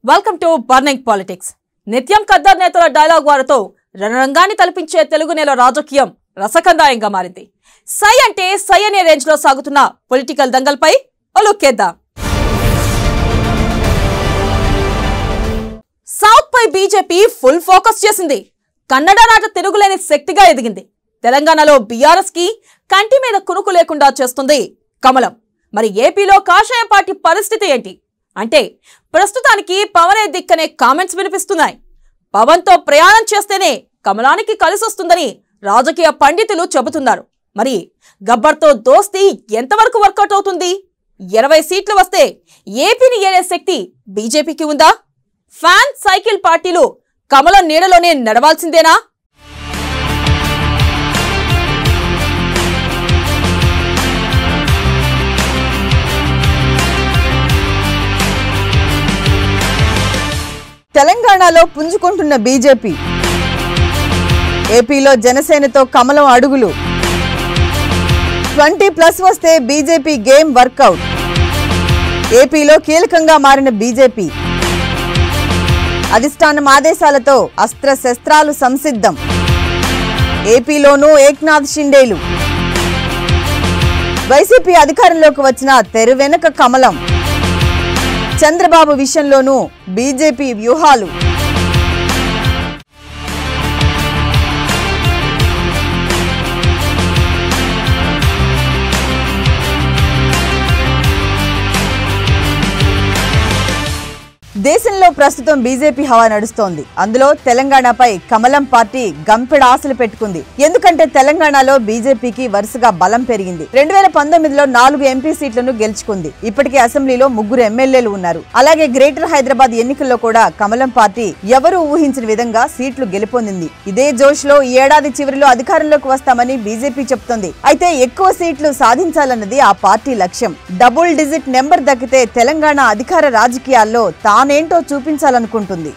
Welcome to burning politics. నిత్యం ఖద్దర్ నేతల dialogue వారితో రణరంగాన్ని తలపించే తెలుగు నేల రాజకీయం రసకందాయంగా మారింది. సై అంటే సై అనే రేంజ్ లో సాగుతున్న పొలిటికల్ దంగల్పై ఒలుక్కేద్దాం. సౌత్ పై బీజేపీ ఫుల్ ఫోకస్ చేసింది. కన్నడ రాజ తిరుగులేని శక్తిగా ఎదిగింది. తెలంగాణలో బీఆర్ఎస్ కి కంటి మీద కునుకు లేకుండా చేస్తుంది కమలం. మరి ఏపీలో కాషాయ పార్టీ పరిస్థితి ఏంటి అంటే ప్రస్తుతానికి పవనే దిక్కనే కామెంట్స్ వినిపిస్తున్నాయి. పవన్ తో ప్రయాణం చేస్తేనే కమలానికి కలిసొస్తుందని రాజకీయ పండితులు చెబుతున్నారు. మరి గబ్బర్తో దోస్తీ ఎంతవరకు వర్కౌట్ అవుతుంది? 20 సీట్లు వస్తే ఏపీని ఏలే శక్తి బీజేపీకి ఉందా? ఫ్యాన్ సైకిల్ పార్టీలు కమలం నీడలోనే నడవాల్సిందేనా? తెలంగాణలో పుంజుకుంటున్న బీజేపీ, ఏపీలో జనసేనతో కమలం అడుగులు. 20+ వస్తే బీజేపీ గేమ్ వర్కౌట్. ఏపీలో కీలకంగా మారిన బీజేపీ అధిష్టానం ఆదేశాలతో అస్త్రశస్త్రాలు సంసిద్ధం. ఏపీలోనూ ఏక్నాథ్ షిండేలు. వైసీపీ అధికారంలోకి వచ్చిన తెర వెనుక కమలం. చంద్రబాబు విషయంలోనూ బీజేపీ వ్యూహాలు. దేశంలో ప్రస్తుతం బీజేపీ హవా నడుస్తోంది. అందులో తెలంగాణపై కమలం పార్టీ గంపెడ ఆశలు పెట్టుకుంది. ఎందుకంటే తెలంగాణలో బీజేపీకి వరుసగా బలం పెరిగింది. 2019లో 4 ఎంపీ సీట్లను గెలుచుకుంది. ఇప్పటికే అసెంబ్లీలో 3 ఎమ్మెల్యేలు ఉన్నారు. అలాగే గ్రేటర్ హైదరాబాద్ ఎన్నికల్లో కూడా కమలం పార్టీ ఎవరూ ఊహించిన విధంగా సీట్లు గెలుపొందింది. ఇదే జోష్ లో ఈ ఏడాది చివరిలో అధికారంలోకి వస్తామని బీజేపీ చెప్తోంది. అయితే ఎక్కువ సీట్లు సాధించాలన్నది ఆ పార్టీ లక్ష్యం. డబుల్ డిజిట్ నెంబర్ దక్కితే తెలంగాణ అధికార రాజకీయాల్లో తానేంటో చూపించాలనుకుంటుంది.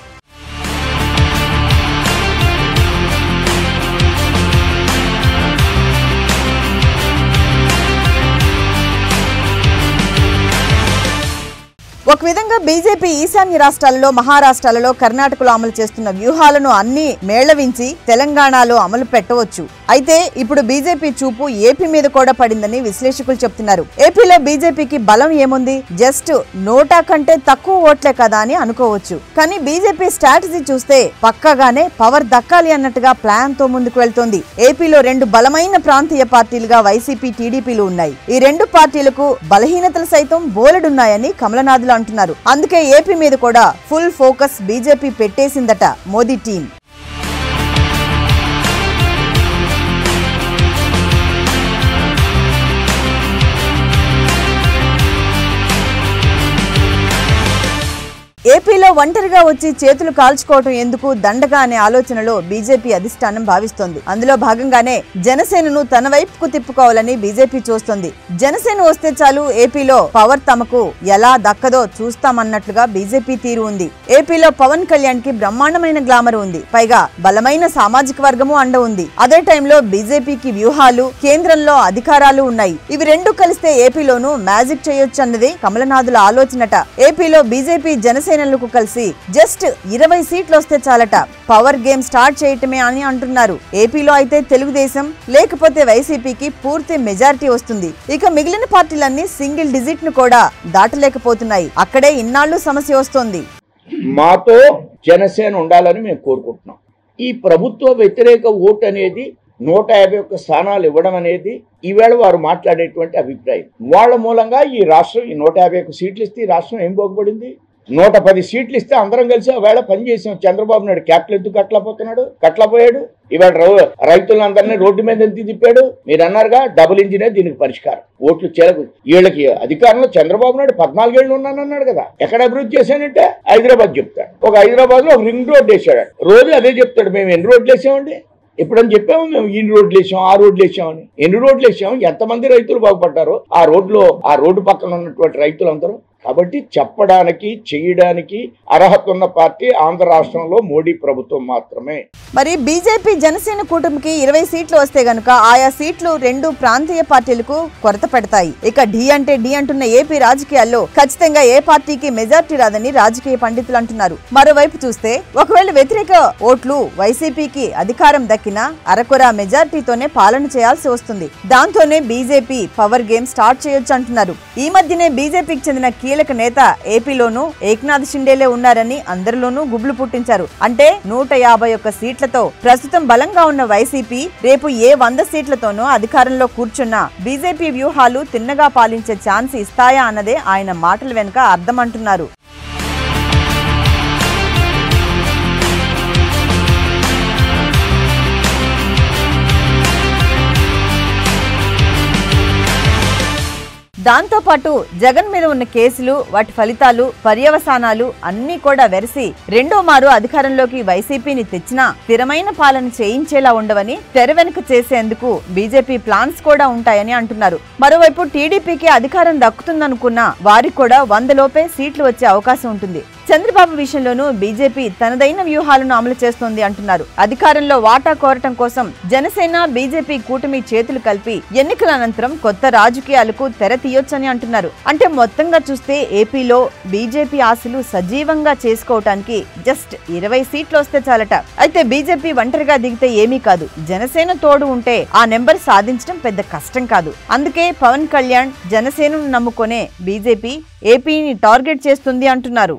ఒక విధంగా బీజేపీ ఈశాన్య రాష్ట్రాలలో, మహారాష్ట్రాలలో, కర్ణాటకలో అమలు చేస్తున్న వ్యూహాలను అన్ని మేళవించి తెలంగాణలో అమలు పెట్టవచ్చు. అయితే ఇప్పుడు బీజేపీ చూపు ఏపీ మీద కూడా పడిందని విశ్లేషకులు చెప్తున్నారు. ఏపీలో బీజేపీకి బలం ఏముంది? జస్ట్ నోటా కంటే తక్కువ ఓట్లే కదా అని అనుకోవచ్చు. కానీ బీజేపీ స్ట్రాటజీ చూస్తే పక్కాగానే పవర్ దక్కాలి అన్నట్టుగా ప్లాన్ తో ముందుకు వెళ్తోంది. ఏపీలో 2 బలమైన ప్రాంతీయ పార్టీలుగా వైసీపీ, టీడీపీలు ఉన్నాయి. ఈ 2 పార్టీలకు బలహీనతలు సైతం బోలెడున్నాయని కమలనాథులు అంటున్నారు. అందుకే ఏపీ మీద కూడా ఫుల్ ఫోకస్ బీజేపీ పెట్టేసిందట మోదీ టీం. ఏపీలో ఒంటరిగా వచ్చి చేతులు కాల్చుకోవటం ఎందుకు, దండగా అనే ఆలోచనలో బీజేపీ అధిష్టానం భావిస్తోంది. అందులో భాగంగానే జనసేనను తన వైపుకు తిప్పుకోవాలని బీజేపీ చూస్తోంది. జనసేన వస్తే చాలు ఏపీలో పవర్ తమకు ఎలా దక్కదో చూస్తామన్నట్లుగా బీజేపీ తీరు ఉంది. ఏపీలో పవన్ కళ్యాణ్ కి బ్రహ్మాండమైన గ్లామర్ ఉంది. పైగా బలమైన సామాజిక వర్గము అండ ఉంది. అదే టైంలో బీజేపీకి వ్యూహాలు, కేంద్రంలో అధికారాలు ఉన్నాయి. ఇవి 2 కలిస్తే ఏపీలోనూ మ్యాజిక్ చేయొచ్చు అన్నది కమలనాథుల ఆలోచనట. ఏపీలో బీజేపీ జనసేన కలిసి జస్ట్ 20 సీట్లు వస్తే చాలట పవర్ గేమ్ స్టార్ట్ చేయటమే అని అంటున్నారు. ఏపీలో అయితే తెలుగుదేశం లేకపోతే వైసీపీకి పూర్తి మెజారిటీ వస్తుంది. ఇక మిగిలిన పార్టీలన్నీ సింగిల్ డిజిట్ ను కూడా దాటలేకపోతున్నాయి. అక్కడే ఇన్నాళ్లు సమస్య వస్తోంది. మాతో జనసేన ఉండాలని మేము కోరుకుంటున్నాం. ఈ ప్రభుత్వ వ్యతిరేక ఓటు అనేది 151 స్థానాలు ఇవ్వడం అనేది ఈవేళ వారు మాట్లాడేటువంటి అభిప్రాయం. వాళ్ళ మూలంగా ఈ రాష్ట్రం ఈ 151 సీట్లు ఇస్తే ఈ రాష్ట్రం ఏం బాగుపడింది? 110 సీట్లు ఇస్తే అందరం కలిసి ఆ వేళ పనిచేసాం. చంద్రబాబు నాయుడు క్యాపిటల్ ఎందుకు కట్లపోయాడు? ఇవాళ రైతులందరినీ రోడ్డు మీద ఎంత తిప్పాడు? మీరు అన్నారుగా డబుల్ ఇంజినే దీనికి పరిష్కారం. ఓట్లు చేరకు వీళ్ళకి అధికారంలో చంద్రబాబు నాయుడు 14 ఏళ్ళు ఉన్నానన్నాడు కదా. ఎక్కడ అభివృద్ధి చేశానంటే హైదరాబాద్ చెప్తాడు. ఒక హైదరాబాద్ లో ఒక రింగ్ రోడ్ వేసాడు. రోజు అదే చెప్తాడు, మేము ఎన్ని రోడ్లు వేసామండి, ఎప్పుడని చెప్పాము మేము ఇన్ని రోడ్లు వేసాం, ఆ రోడ్లు వేసామని. ఎన్ని రోడ్లు వేసాము, ఎంతమంది రైతులు బాగుపడ్డారో ఆ రోడ్డు పక్కన ఉన్నటువంటి రైతులందరూ. కాబట్టి చెప్పడానికి చేయడానికి అర్హత ఉన్న పార్టీ ఆంధ్ర రాష్ట్రంలో మోడీ ప్రభుత్వం మాత్రమే. మరి బీజేపీ జనసేన కూటమికి 20 సీట్లు వస్తే గనుక ఆయా సీట్లు 2 ప్రాంతీయ పార్టీలకు కొరత పెడతాయి. ఇక ఢీ అంటే ఢీ అంటున్న ఏపీ రాజకీయాల్లో ఖచ్చితంగా ఏ పార్టీకి మెజార్టీ రాదని రాజకీయ పండితులు అంటున్నారు. మరోవైపు చూస్తే ఒకవేళ వ్యతిరేక ఓట్లు వైసీపీకి అధికారం దక్కినా అరకొర మెజార్టీతోనే పాలన చేయాల్సి వస్తుంది. దాంతోనే బీజేపీ పవర్ గేమ్ స్టార్ట్ చేయొచ్చు అంటున్నారు. ఈ మధ్యనే బీజేపీకి చెందిన కీలక నేత ఏపీలోనూ ఏక్నాథ్ షిండేలే ఉన్నారని అందరిలోనూ గుబులు పుట్టించారు. అంటే 151 సీట్లతో ప్రస్తుతం బలంగా ఉన్న వైసీపీ రేపు ఏ 100 సీట్లతోనూ అధికారంలో కూర్చున్న బీజేపీ వ్యూహాలు తిన్నగా పాలించే ఛాన్స్ ఇస్తాయా అన్నదే ఆయన మాటల వెనుక అర్థం అంటున్నారు. దాంతో పాటు జగన్ మీద ఉన్న కేసులు, వాటి ఫలితాలు, పర్యవసానాలు అన్నీ కూడా వెరసి రెండో మారు అధికారంలోకి వైసీపీని తెచ్చినా స్థిరమైన పాలన చేయించేలా ఉండవని తెర వెనుక చేసేందుకు బీజేపీ ప్లాన్స్ కూడా ఉంటాయని అంటున్నారు. మరోవైపు టీడీపీకి అధికారం దక్కుతుందనుకున్న వారికి కూడా 100 లోపే సీట్లు వచ్చే అవకాశం ఉంటుంది. చంద్రబాబు విషయంలోనూ బీజేపీ తనదైన వ్యూహాలను అమలు చేస్తోంది అంటున్నారు. అధికారంలో వాటా కోరటం కోసం జనసేన బీజేపీ కూటమి చేతులు కలిపి ఎన్నికల అనంతరం కొత్త రాజకీయాలకు తెర తీయొచ్చని అంటున్నారు. అంటే మొత్తంగా చూస్తే ఏపీలో బీజేపీ ఆశలు సజీవంగా చేసుకోవటానికి జస్ట్ 20 సీట్లు వస్తే చాలట. అయితే బీజేపీ ఒంటరిగా దిగితే ఏమీ కాదు, జనసేన తోడు ఉంటే ఆ నెంబర్ సాధించడం పెద్ద కష్టం కాదు. అందుకే పవన్ కళ్యాణ్ జనసేనను నమ్ముకునే బీజేపీ ఏపీని టార్గెట్ చేస్తుంది అంటున్నారు.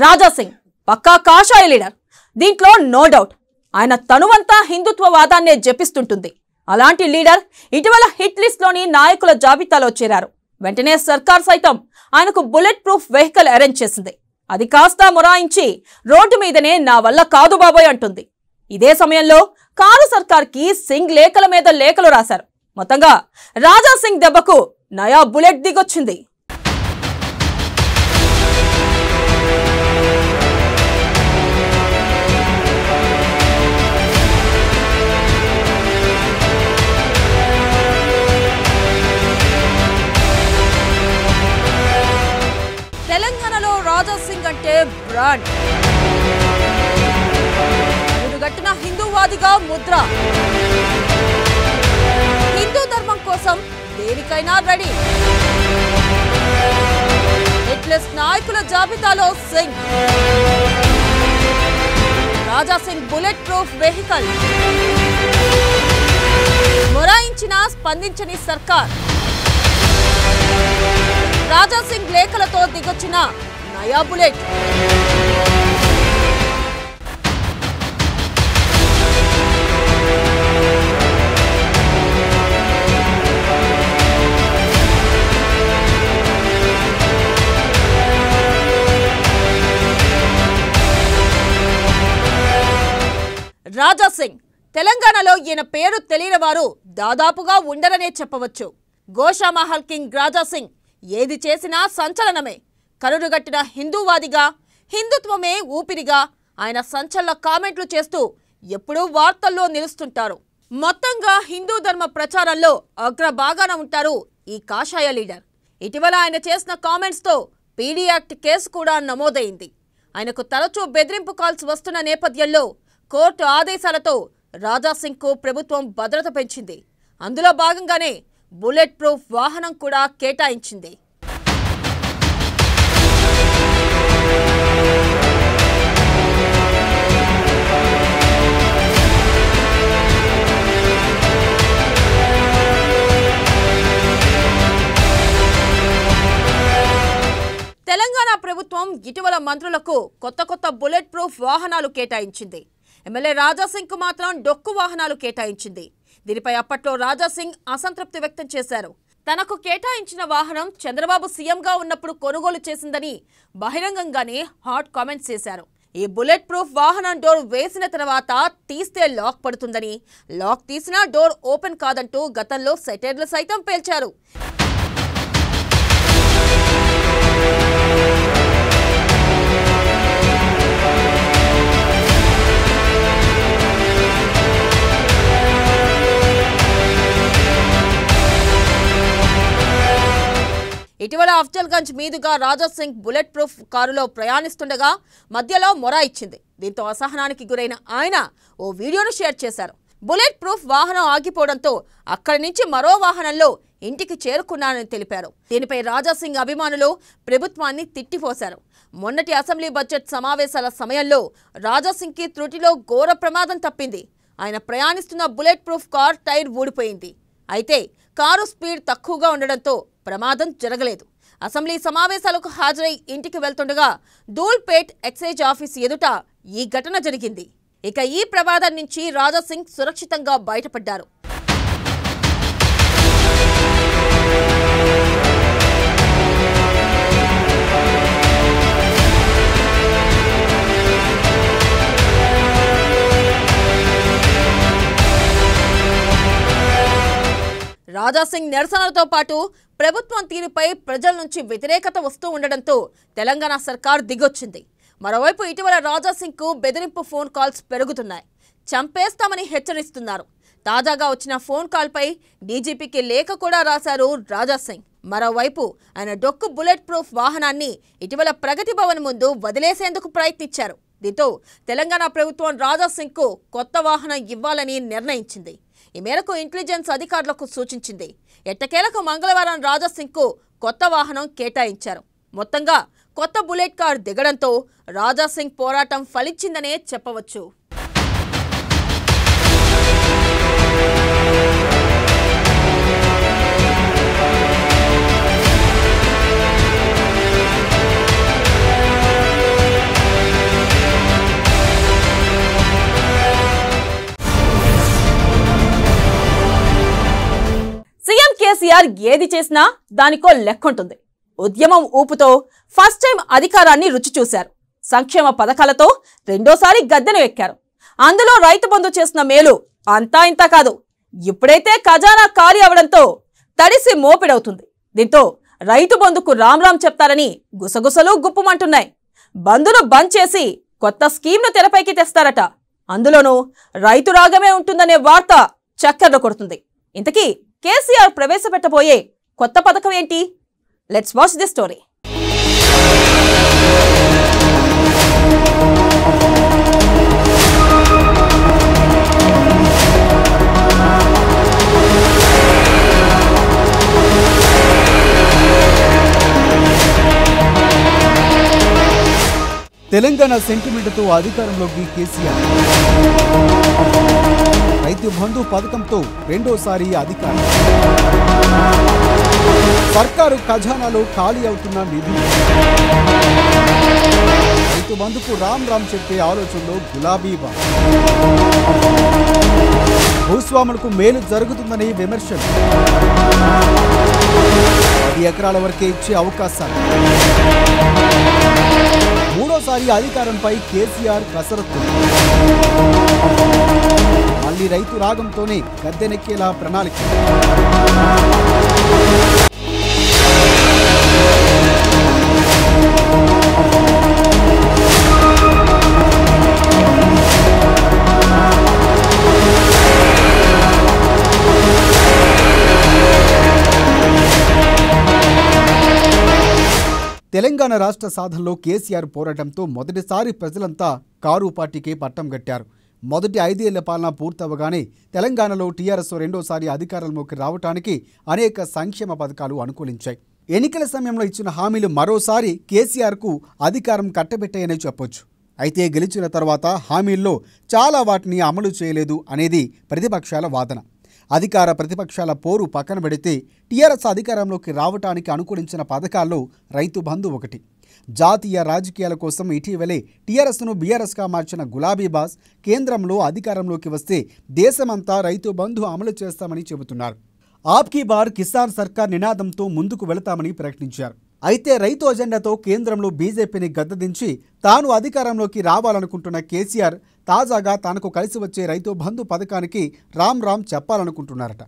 రాజా సింగ్ పక్కా కాషాయ లీడర్, దీంట్లో నో డౌట్. ఆయన తనువంతా హిందుత్వవాదాన్నే జపిస్తుంటుంది. అలాంటి లీడర్ ఇటీవల హిట్ లిస్ట్ లోని నాయకుల జాబితాలో చేరారు. వెంటనే సర్కార్ సైతం ఆయనకు బుల్లెట్ ప్రూఫ్ వెహికల్ అరేంజ్ చేసింది. అది కాస్త మొరాయించి రోడ్డు మీదనే నా వల్ల కాదు బాబోయ్ అంటుంది. ఇదే సమయంలో కారు సర్కార్కి సింగ్ లేఖల మీద లేఖలు రాశారు. మొత్తంగా రాజా సింగ్ దెబ్బకు నయా బుల్లెట్ దిగొచ్చింది. తెలంగాణలో రాజా సింగ్ అంటే బ్రాండ్. గట్టిన హిందూవాదిగా ముద్ర. హిందూ ధర్మం కోసం దేనికైనా రెడీ. హిట్లిస్ట్ నాయకుల జాబితాలో Singh. Raja Singh bullet proof vehicle. మొరాయించిన స్పందించని సర్కార్. రాజా సింగ్ లేఖలతో దిగొచ్చిన నయా బుల్లెట్. రాజా సింగ్ తెలంగాణలో ఈయన పేరు తెలియని వారు దాదాపుగా ఉండరనే చెప్పవచ్చు. గోషామహల్ కింగ్ రాజా సింగ్ ఏది చేసినా సంచలనమే. కరుడుగట్టిన హిందూవాదిగా, హిందుత్వమే ఊపిరిగా ఆయన సంచలన కామెంట్లు చేస్తూ ఎప్పుడూ వార్తల్లో నిలుస్తుంటారు. మొత్తంగా హిందూ ధర్మ ప్రచారంలో అగ్రభాగాన ఉంటారు ఈ కాషాయ లీడర్. ఇటీవల ఆయన చేసిన కామెంట్స్తో పీడీ యాక్ట్ కేసు కూడా నమోదైంది. ఆయనకు తరచూ బెదిరింపు కాల్స్ వస్తున్న నేపథ్యంలో కోర్టు ఆదేశాలతో రాజా సింగ్కు ప్రభుత్వం భద్రత పెంచింది. అందులో భాగంగానే బుల్లెట్ ప్రూఫ్ వాహనం కూడా కేటాయించింది. తెలంగాణ ప్రభుత్వం ఇటీవల మంత్రులకు కొత్త బుల్లెట్ ప్రూఫ్ వాహనాలు కేటాయించింది. ఎమ్మెల్యే రాజా సింగ్ కు మాత్రం డొక్కు వాహనాలు కేటాయించింది. దీనిపై అప్పట్లో రాజా సింగ్ అసంతృప్తి వ్యక్తం చేశారు. తనకు కేటాయించిన వాహనం చంద్రబాబు సీఎంగా ఉన్నప్పుడు కొనుగోలు చేసిందని బహిరంగంగానే హాట్ కామెంట్స్ చేశారు. ఈ బుల్లెట్ ప్రూఫ్ వాహనం డోర్ వేసిన తర్వాత తీస్తే లాక్ పడుతుందని, లాక్ తీసినా డోర్ ఓపెన్ కాదంటూ గతంలో సెటైర్లు సైతం పేల్చారు. ఇటీవల అఫ్జల్గంజ్ మీదుగా రాజాసింగ్ బుల్లెట్ ప్రూఫ్ కారులో ప్రయాణిస్తుండగా మధ్యలో మొర ఇచ్చింది. దీంతో అసహనానికి గురైన ఆయన ఓ వీడియోను షేర్ చేశారు. బుల్లెట్ ప్రూఫ్ వాహనం ఆగిపోవడంతో అక్కడి నుంచి మరో వాహనంలో ఇంటికి చేరుకున్నానని తెలిపారు. దీనిపై రాజాసింగ్ అభిమానులు ప్రభుత్వాన్ని తిట్టిపోశారు. మొన్నటి అసెంబ్లీ బడ్జెట్ సమావేశాల సమయంలో రాజాసింగ్కి త్రుటిలో ఘోర ప్రమాదం తప్పింది. ఆయన ప్రయాణిస్తున్న బుల్లెట్ ప్రూఫ్ కార్ టైర్ ఊడిపోయింది. అయితే కారు స్పీడ్ తక్కువగా ఉండడంతో ప్రమాదం జరగలేదు. అసెంబ్లీ సమావేశాలకు హాజరై ఇంటికి వెళ్తుండగా ధూల్పేట్ ఎక్సైజ్ ఆఫీస్ ఎదుట ఈ ఘటన జరిగింది. ఇక ఈ ప్రమాదం నుంచి రాజాసింగ్ సురక్షితంగా బయటపడ్డారు. రాజాసింగ్ నిరసనలతో పాటు ప్రభుత్వం తీరుపై ప్రజల నుంచి వ్యతిరేకత వస్తూ ఉండడంతో తెలంగాణ సర్కార్ దిగొచ్చింది. మరోవైపు ఇటీవల రాజాసింగ్కు బెదిరింపు ఫోన్ కాల్స్ పెరుగుతున్నాయి. చంపేస్తామని హెచ్చరిస్తున్నారు. తాజాగా వచ్చిన ఫోన్ కాల్పై డీజీపీకి లేఖ కూడా రాశారు రాజాసింగ్. మరోవైపు ఆయన డొక్కు బుల్లెట్ ప్రూఫ్ వాహనాన్ని ఇటీవల ప్రగతి భవన్ ముందు వదిలేసేందుకు ప్రయత్నించారు. దీంతో తెలంగాణ ప్రభుత్వం రాజాసింగ్కు కొత్త వాహనం ఇవ్వాలని నిర్ణయించింది. ఈ మేరకు ఇంటెలిజెన్స్ అధికారులకు సూచించింది. ఎట్టకేలకు మంగళవారం రాజాసింగ్కు కొత్త వాహనం కేటాయించారు. మొత్తంగా కొత్త బుల్లెట్ కార్ దిగడంతో రాజాసింగ్ పోరాటం ఫలించిందనే చెప్పవచ్చు. సీఎం కేసీఆర్ ఏది చేసినా దానికో లెక్కుంటుంది. ఉద్యమం ఊపుతో ఫస్ట్ టైం అధికారాన్ని రుచి చూశారు. సంక్షేమ పథకాలతో రెండోసారి గద్దెను ఎక్కారు. అందులో రైతు బంధు చేసిన మేలు అంతా ఇంతా కాదు. ఇప్పుడైతే ఖజానా ఖాళీ అవడంతో తడిసి మోపిడవుతుంది. దీంతో రైతు బంధుకు రామ్ రామ్ చెప్తారని గుసగుసలు గుప్పుమంటున్నాయి. బంధును బంద్ చేసి కొత్త స్కీమ్ను తెరపైకి తెస్తారట. అందులోనూ రైతు రాగమే ఉంటుందనే వార్త చక్కర్లు కొడుతుంది. ఇంతకీ కేసీఆర్ ప్రవేశపెట్టబోయే కొత్త పథకం ఏంటి? Let's watch the story. Telangana సెంటిమెంట్తో అధికారంలోకి కేసీఆర్. రైతు బంధు పథకంతో రెండోసారి అధికారం. సర్కారు ఖజానాలో ఖాళీ అవుతున్న నిధులు. రైతు బంధుకు రామ్ రామ్ చెప్పే ఆలోచనలో గులాబీ బాస్. భూస్వాములకు మేలు జరుగుతుందని విమర్శలు. 10 ఎకరాల వరకే ఇచ్చే అవకాశాలు. మూడోసారి అధికారంపై కేసీఆర్ కసరత్తు. మళ్లీ రైతు రాగంతోనే గద్దెనెక్కేలా ప్రణాళిక. తెలంగాణ రాష్ట్ర సాధనలో కేసీఆర్ పోరాటంతో మొదటిసారి ప్రజలంతా కారు పార్టీకే పట్టం కట్టారు. మొదటి 5 ఏళ్ల పాలన పూర్తవగానే తెలంగాణలో టీఆర్ఎస్ రెండోసారి అధికారంలోకి రావడానికి అనేక సంక్షేమ పథకాలు అనుకూలించాయి. ఎన్నికల సమయంలో ఇచ్చిన హామీలు మరోసారి కేసీఆర్కు అధికారం కట్టబెట్టాయనే చెప్పొచ్చు. అయితే గెలిచిన తర్వాత హామీల్లో చాలా వాటిని అమలు చేయలేదు అనేది ప్రతిపక్షాల వాదన. అధికార ప్రతిపక్షాల పోరు పక్కన పెడితే టీఆర్ఎస్ అధికారంలోకి రావడానికి అనుకూలించిన పథకాల్లో రైతు బంధు ఒకటి. జాతీయ రాజకీయాల కోసం ఇటీవలే టీఆర్ఎస్ను బీఆర్ఎస్గా మార్చిన గులాబీ బాస్ కేంద్రంలో అధికారంలోకి వస్తే దేశమంతా రైతు బంధు అమలు చేస్తామని చెబుతున్నారు. ఆప్కీ బార్ కిసాన్ సర్కార్ నినాదంతో ముందుకు వెళతామని ప్రకటించారు. అయితే రైతు అజెండాతో కేంద్రంలో బీజేపీని గద్దెదించి తాను అధికారంలోకి రావాలనుకుంటున్న కేసీఆర్ తాజాగా తనకు కలిసి వచ్చే రైతు బంధు పథకానికి రామ్ రామ్ చెప్పాలనుకుంటున్నారట.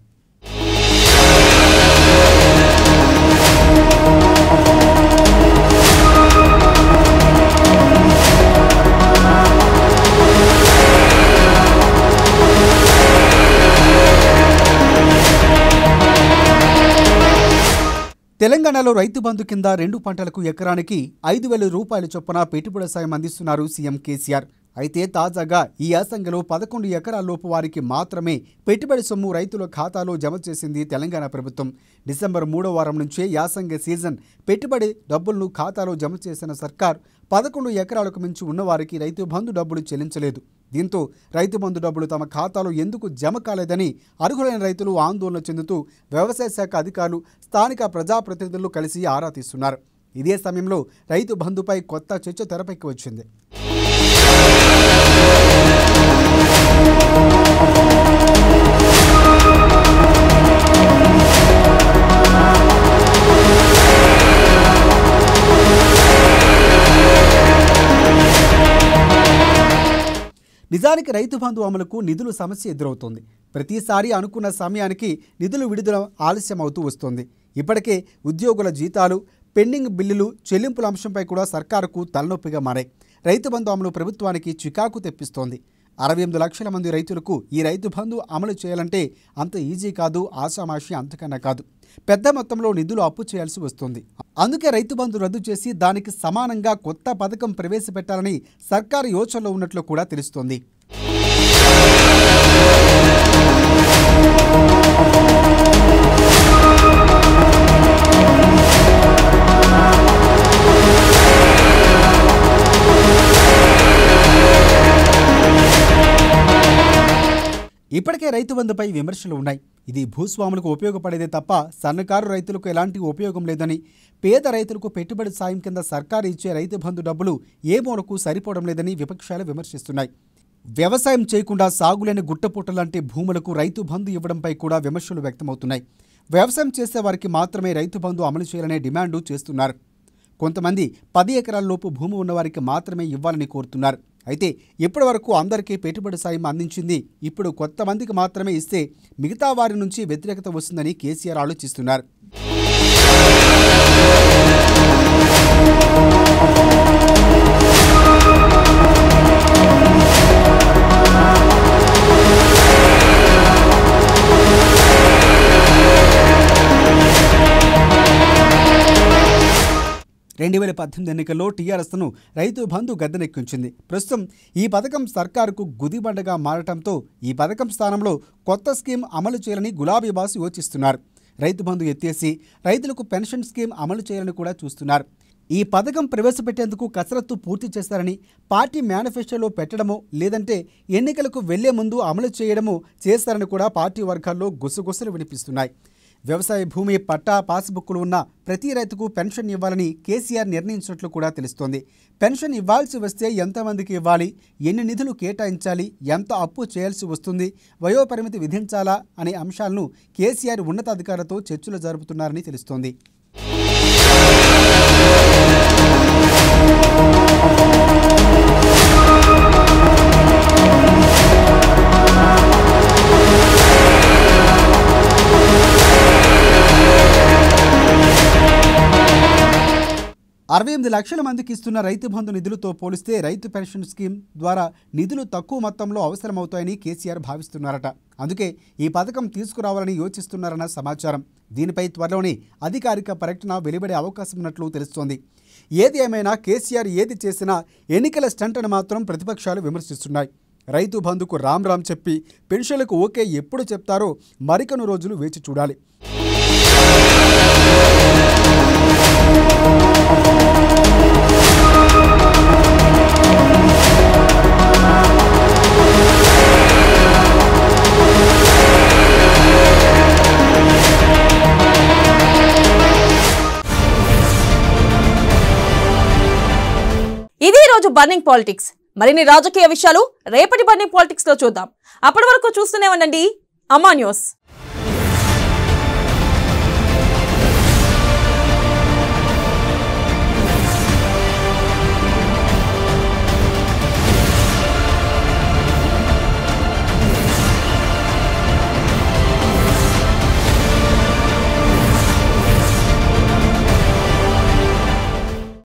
తెలంగాణలో రైతు బంధు కింద 2 పంటలకు ఎకరానికి 5,000 రూపాయల చొప్పున పెట్టుబడి సాయం అందిస్తున్నారు సీఎం కేసీఆర్. అయితే తాజాగా ఈ యాసంగిలో 11 ఎకరాల్లోపు వారికి మాత్రమే పెట్టుబడి సొమ్ము రైతుల ఖాతాలో జమ చేసింది తెలంగాణ ప్రభుత్వం. డిసెంబర్ 3వ వారం నుంచే యాసంగి సీజన్ పెట్టుబడి డబ్బులను ఖాతాలో జమ చేసిన సర్కార్ 11 ఎకరాలకు మించి ఉన్నవారికి రైతు బంధు డబ్బులు చెల్లించలేదు. దీంతో రైతు బంధు డబ్బులు తమ ఖాతాలో ఎందుకు జమ కాలేదని అర్హులైన రైతులు ఆందోళన చెందుతూ వ్యవసాయ శాఖ అధికారులు, స్థానిక ప్రజాప్రతినిధులు కలిసి ఆరా తీస్తున్నారు. ఇదే సమయంలో రైతు బంధుపై కొత్త చర్చ తెరపైకి వచ్చింది. నిజానికి రైతు బంధు అమలుకు నిధుల సమస్య ఎదురవుతోంది. ప్రతిసారి అనుకున్న సమయానికి నిధులు విడుదల ఆలస్యం అవుతూ వస్తోంది. ఇప్పటికే ఉద్యోగుల జీతాలు, పెండింగ్ బిల్లులు చెల్లింపుల అంశంపై కూడా సర్కారుకు తలనొప్పిగా మారాయి. రైతు బంధు అమలు ప్రభుత్వానికి చికాకు తెప్పిస్తోంది. 68 లక్షల మంది రైతులకు ఈ రైతు బంధు అమలు చేయాలంటే అంత ఈజీ కాదు, ఆషామాషి అంతకన్నా కాదు. పెద్ద మొత్తంలో నిధులు అప్పు చేయాల్సి వస్తుంది. అందుకే రైతు బంధు రద్దు చేసి దానికి సమానంగా కొత్త పథకం ప్రవేశపెట్టాలని సర్కారు యోచనలో ఉన్నట్లు కూడా తెలుస్తోంది. ఇప్పటికే రైతు బంధుపై విమర్శలు ఉన్నాయి. ఇది భూస్వాములకు ఉపయోగపడేదే తప్ప సన్నకారు రైతులకు ఎలాంటి ఉపయోగం లేదని, పేద రైతులకు పెట్టుబడి సాయం కింద సర్కారు ఇచ్చే రైతు బంధు డబ్బులు ఏ మూలకు సరిపోవడం లేదని విపక్షాలు విమర్శిస్తున్నాయి. వ్యవసాయం చేయకుండా సాగులేని గుట్టపుట్ట లాంటి భూములకు రైతు బంధు ఇవ్వడంపై కూడా విమర్శలు వ్యక్తమవుతున్నాయి. వ్యవసాయం చేసే వారికి మాత్రమే రైతు బంధు అమలు చేయాలనే డిమాండు చేస్తున్నారు. కొంతమంది 10 ఎకరాల్లోపు భూమి ఉన్నవారికి మాత్రమే ఇవ్వాలని కోరుతున్నారు. అయితే ఇప్పటి వరకు అందరికీ పెట్టుబడి సాయం అందించింది ఇప్పుడు కొంతమందికి మాత్రమే ఇస్తే మిగతా వారి నుంచి వ్యతిరేకత వస్తుందని కేసీఆర్ ఆలోచిస్తున్నారు. ఎన్నికల్లో టీఆర్ఎస్ను రైతు బంధు గద్దెనెక్కించింది. ప్రస్తుతం ఈ పథకం సర్కారుకు గుదిబండగా మారటంతో ఈ పథకం స్థానంలో కొత్త స్కీమ్ అమలు చేయాలని గులాబీ బాస్ యోచిస్తున్నారు. రైతు బంధు ఎత్తేసి రైతులకు పెన్షన్ స్కీమ్ అమలు చేయాలని కూడా చూస్తున్నారు. ఈ పథకం ప్రవేశపెట్టేందుకు కసరత్తు పూర్తి చేస్తారని, పార్టీ మేనిఫెస్టోలో పెట్టడమో లేదంటే ఎన్నికలకు వెళ్లే ముందు అమలు చేయడమో చేస్తారని కూడా పార్టీ వర్గాల్లో గుసగుసలు వినిపిస్తున్నాయి. వ్యవసాయ భూమి పట్టా, పాస్బుక్లు ఉన్న ప్రతి రైతుకు పెన్షన్ ఇవ్వాలని కేసీఆర్ నిర్ణయించినట్లు కూడా తెలుస్తోంది. పెన్షన్ ఇవ్వాల్సి వస్తే ఎంతమందికి ఇవ్వాలి, ఎన్ని నిధులు కేటాయించాలి, ఎంత అప్పు చేయాల్సి వస్తుంది, వయోపరిమితి విధించాలా అనే అంశాలను కేసీఆర్ ఉన్నతాధికారులతో చర్చలు జరుపుతున్నారని తెలుస్తోంది. $68 లక్షల మందికి ఇస్తున్న రైతు బంధు నిధులతో పోలిస్తే రైతు పెన్షన్ స్కీమ్ ద్వారా నిధులు తక్కువ మొత్తంలో అవసరమవుతాయని కేసీఆర్ భావిస్తున్నారట. అందుకే ఈ పథకం తీసుకురావాలని యోచిస్తున్నారన్న సమాచారం. దీనిపై త్వరలోనే అధికారిక ప్రకటన వెలువడే అవకాశం ఉన్నట్లు తెలుస్తోంది. ఏది ఏమైనా కేసీఆర్ ఏది చేసినా ఎన్నికల స్టంట్ అని మాత్రం ప్రతిపక్షాలు విమర్శిస్తున్నాయి. రైతు బంధుకు రామ్ రామ్ చెప్పి పెన్షన్లకు ఓకే ఎప్పుడు చెప్తారో మరికొన్ని రోజులు వేచి చూడాలి. ఇది రోజు బర్నింగ్ పాలిటిక్స్. మరిన్ని రాజకీయ విషయాలు రేపటి బర్నింగ్ పాలిటిక్స్ లో చూద్దాం. అప్పటి వరకు చూస్తూనే ఉండండి అమ్మా న్యూస్.